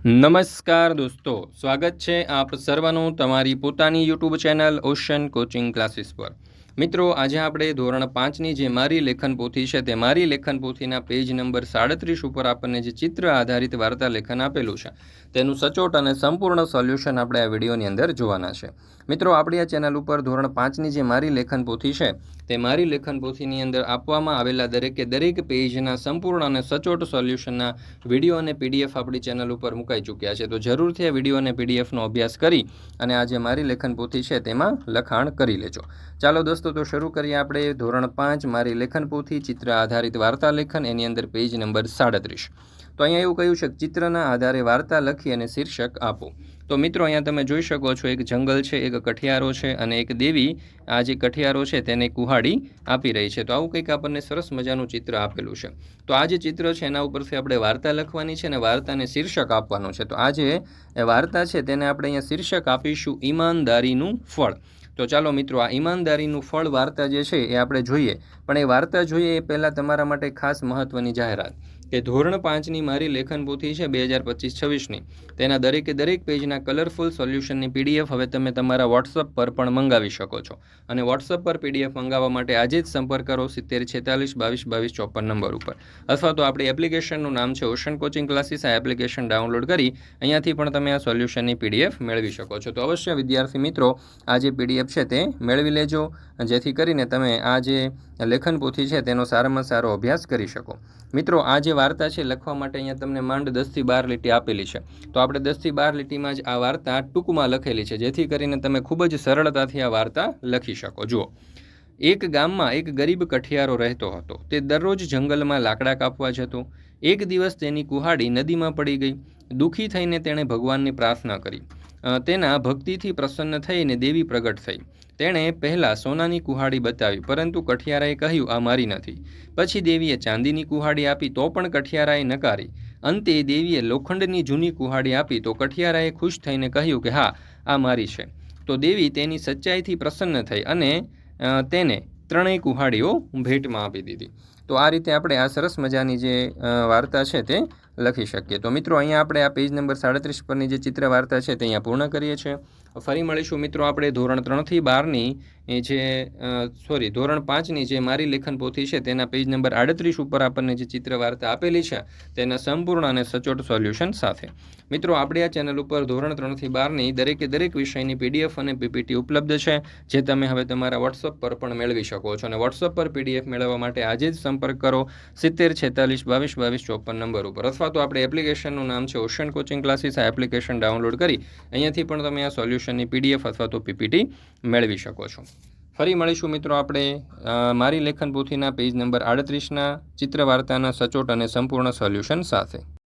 નમસ્કાર દોસ્તો, સ્વાગત છે આપ સર્વનું તમારી પોતાની YouTube channel ocean coaching classes પર। મિત્રો, આજે આપણે ધોરણ 5ની જે મારી લેખન પોથી છે તે મારી લેખન પોથીના પેજ નંબર 37 ઉપર આપણને જે ચિત્ર આધારિત વાર્તા લેખન આપેલું છે તેનું સચોટ અને સંપૂર્ણ સોલ્યુશન આપણે આ વિડીયોની અંદર જોવાના છે। મિત્રો, આપણી આ ચેનલ ઉપર ધોરણ 5ની જે મારી લેખન પોથી છે તે મારી લેખન પોથીની અંદર આપવામાં આવેલા દરેક પેજના સંપૂર્ણ અને સચોટ સોલ્યુશનના વિડીયો અને પીડીએફ આપણી ચેનલ ઉપર મુકાઈ ચૂક્યા છે। તો જરૂરથી આ વિડીયો અને પીડીએફનો અભ્યાસ કરી અને આ જે મારી લેખન પોથી છે તેમાં લખાણ કરી લેજો। ચાલો દોસ્તો, તો શરૂ કરીએ આપણે ધોરણ 5 મારી લેખન પોથી ચિત્ર આધારિત વાર્તા લેખન, એની અંદર પેજ નંબર 37। તો અહીંયા એવું કહ્યું છે કે ચિત્રના આધારે વાર્તા લખી અને શીર્ષક આપો। તો મિત્રો, અહીંયા તમે જોઈ શકો છો એક જંગલ છે, એક કઠિયારો છે અને એક દેવી આ જે કઠિયારો છે તેને કુહાડી આપી રહી છે। તો આવું કંઈક આપણને સરસ મજાનું ચિત્ર આપેલું છે। તો આ જે ચિત્ર છે એના ઉપરથી આપણે વાર્તા લખવાની છે અને વાર્તાને શીર્ષક આપવાનું છે। તો આ જે વાર્તા છે તેને આપણે અહીંયા શીર્ષક આપીશું ઈમાનદારીનું ફળ। તો ચાલો મિત્રો, આ ઈમાનદારીનું ફળ વાર્તા જે છે એ આપણે જોઈએ, પણ એ વાર્તા જોઈએ એ પહેલાં તમારા માટે ખાસ મહત્ત્વની જાહેરાત કે ધોરણ 5ની મારી લેખન પોથી છે 2025-26ની, તેના દરેક પેજના કલરફુલ સોલ્યુશનની પીડીએફ હવે તમે તમારા વોટ્સઅપ પર પણ મંગાવી શકો છો। અને વોટ્સઅપ પર પીડીએફ મંગાવવા માટે આજે જ સંપર્ક કરો 7046222254 નંબર ઉપર, અથવા તો આપણી એપ્લિકેશનનું નામ છે ઓશન કોચિંગ ક્લાસીસ। આ એપ્લિકેશન ડાઉનલોડ કરી અહીંયાથી પણ તમે આ સોલ્યુશનની પીડીએફ મેળવી શકો છો। તો અવશ્ય વિદ્યાર્થી મિત્રો આ જે પીડીએફ છે તે મેળવી લેજો, જેથી કરીને તમે આ જે લેખન પોથી છે તેનો સારામાં સારો અભ્યાસ કરી શકો। મિત્રો, આ જે વાર્તા છે લખવા માટે અહીંયા તમને માંડ 10 થી 12 લીટી આપેલી છે। તો આપણે 10 થી 12 લીટીમાં જ આ વાર્તા ટૂંકમાં લખેલી છે, જેથી કરીને તમે ખૂબ જ સરળતાથી આ વાર્તા લખી શકો। જુઓ, એક ગામમાં એક ગરીબ કઠિયારો રહેતો હતો। તે દરરોજ જંગલમાં લાકડા કાપવા જતો। એક દિવસ તેની કુહાડી નદીમાં પડી ગઈ। દુઃખી થઈને તેણે ભગવાનને પ્રાર્થના કરી। તેના ભક્તિથી પ્રસન્ન થઈને દેવી પ્રગટ થઈ। તેણે પહેલાં સોનાની કુહાડી બતાવી, પરંતુ કઠિયારાએ કહ્યું, આ મારી નથી। પછી દેવીએ ચાંદીની કુહાડી આપી, તો પણ કઠિયારાએ નકારી। અંતે દેવીએ લોખંડની જૂની કુહાડી આપી, તો કઠિયારાએ ખુશ થઈને કહ્યું કે હા, આ મારી છે। તો દેવી તેની સચ્ચાઈથી પ્રસન્ન થઈ અને તેને ત્રણેય કુહાડીઓ ભેટમાં આપી દીધી। તો આ રીતે આપણે આ સરસ મજાની જે વાર્તા છે તે લખી શકીએ। તો મિત્રો, અહીંયા આપણે આ પેજ નંબર 37 પરની જે ચિત્ર વાર્તા છે તે અહીંયા પૂર્ણ કરીએ છીએ। ફરી મળીશું મિત્રો આપણે ધોરણ 3 થી 12ની ધોરણ 5ની જે મારી લેખન પોથી છે તેના પેજ નંબર 38 ઉપર આપણને જે ચિત્ર વાર્તા આપેલી છે તેના સંપૂર્ણ અને સચોટ સોલ્યુશન સાથે। મિત્રો, આપણે આ ચેનલ ઉપર ધોરણ 3 થી 12ની દરેક વિષયની પીડીએફ અને પીપીટી ઉપલબ્ધ છે, જે તમે હવે તમારા વોટ્સઅપ પર પણ મેળવી શકો છો। અને વોટ્સઅપ પર પીડીએફ મેળવવા માટે આજે જ સંપર્ક કરો 7046222254 નંબર ઉપર, અથવા તો આપણે એપ્લિકેશનનું નામ છે ઓશન કોચિંગ ક્લાસીસ। આ એપ્લિકેશન ડાઉનલોડ કરી અહીંયાથી પણ તમે આ સોલ્યુશનની પીડીએફ અથવા તો પીપીટી મેળવી શકો છો। ફરી મળીશું મિત્રો આપણે મારી લેખન પોથીના પેજ નંબર 38ના ચિત્ર વાર્તાના સચોટ અને સંપૂર્ણ સોલ્યુશન સાથે।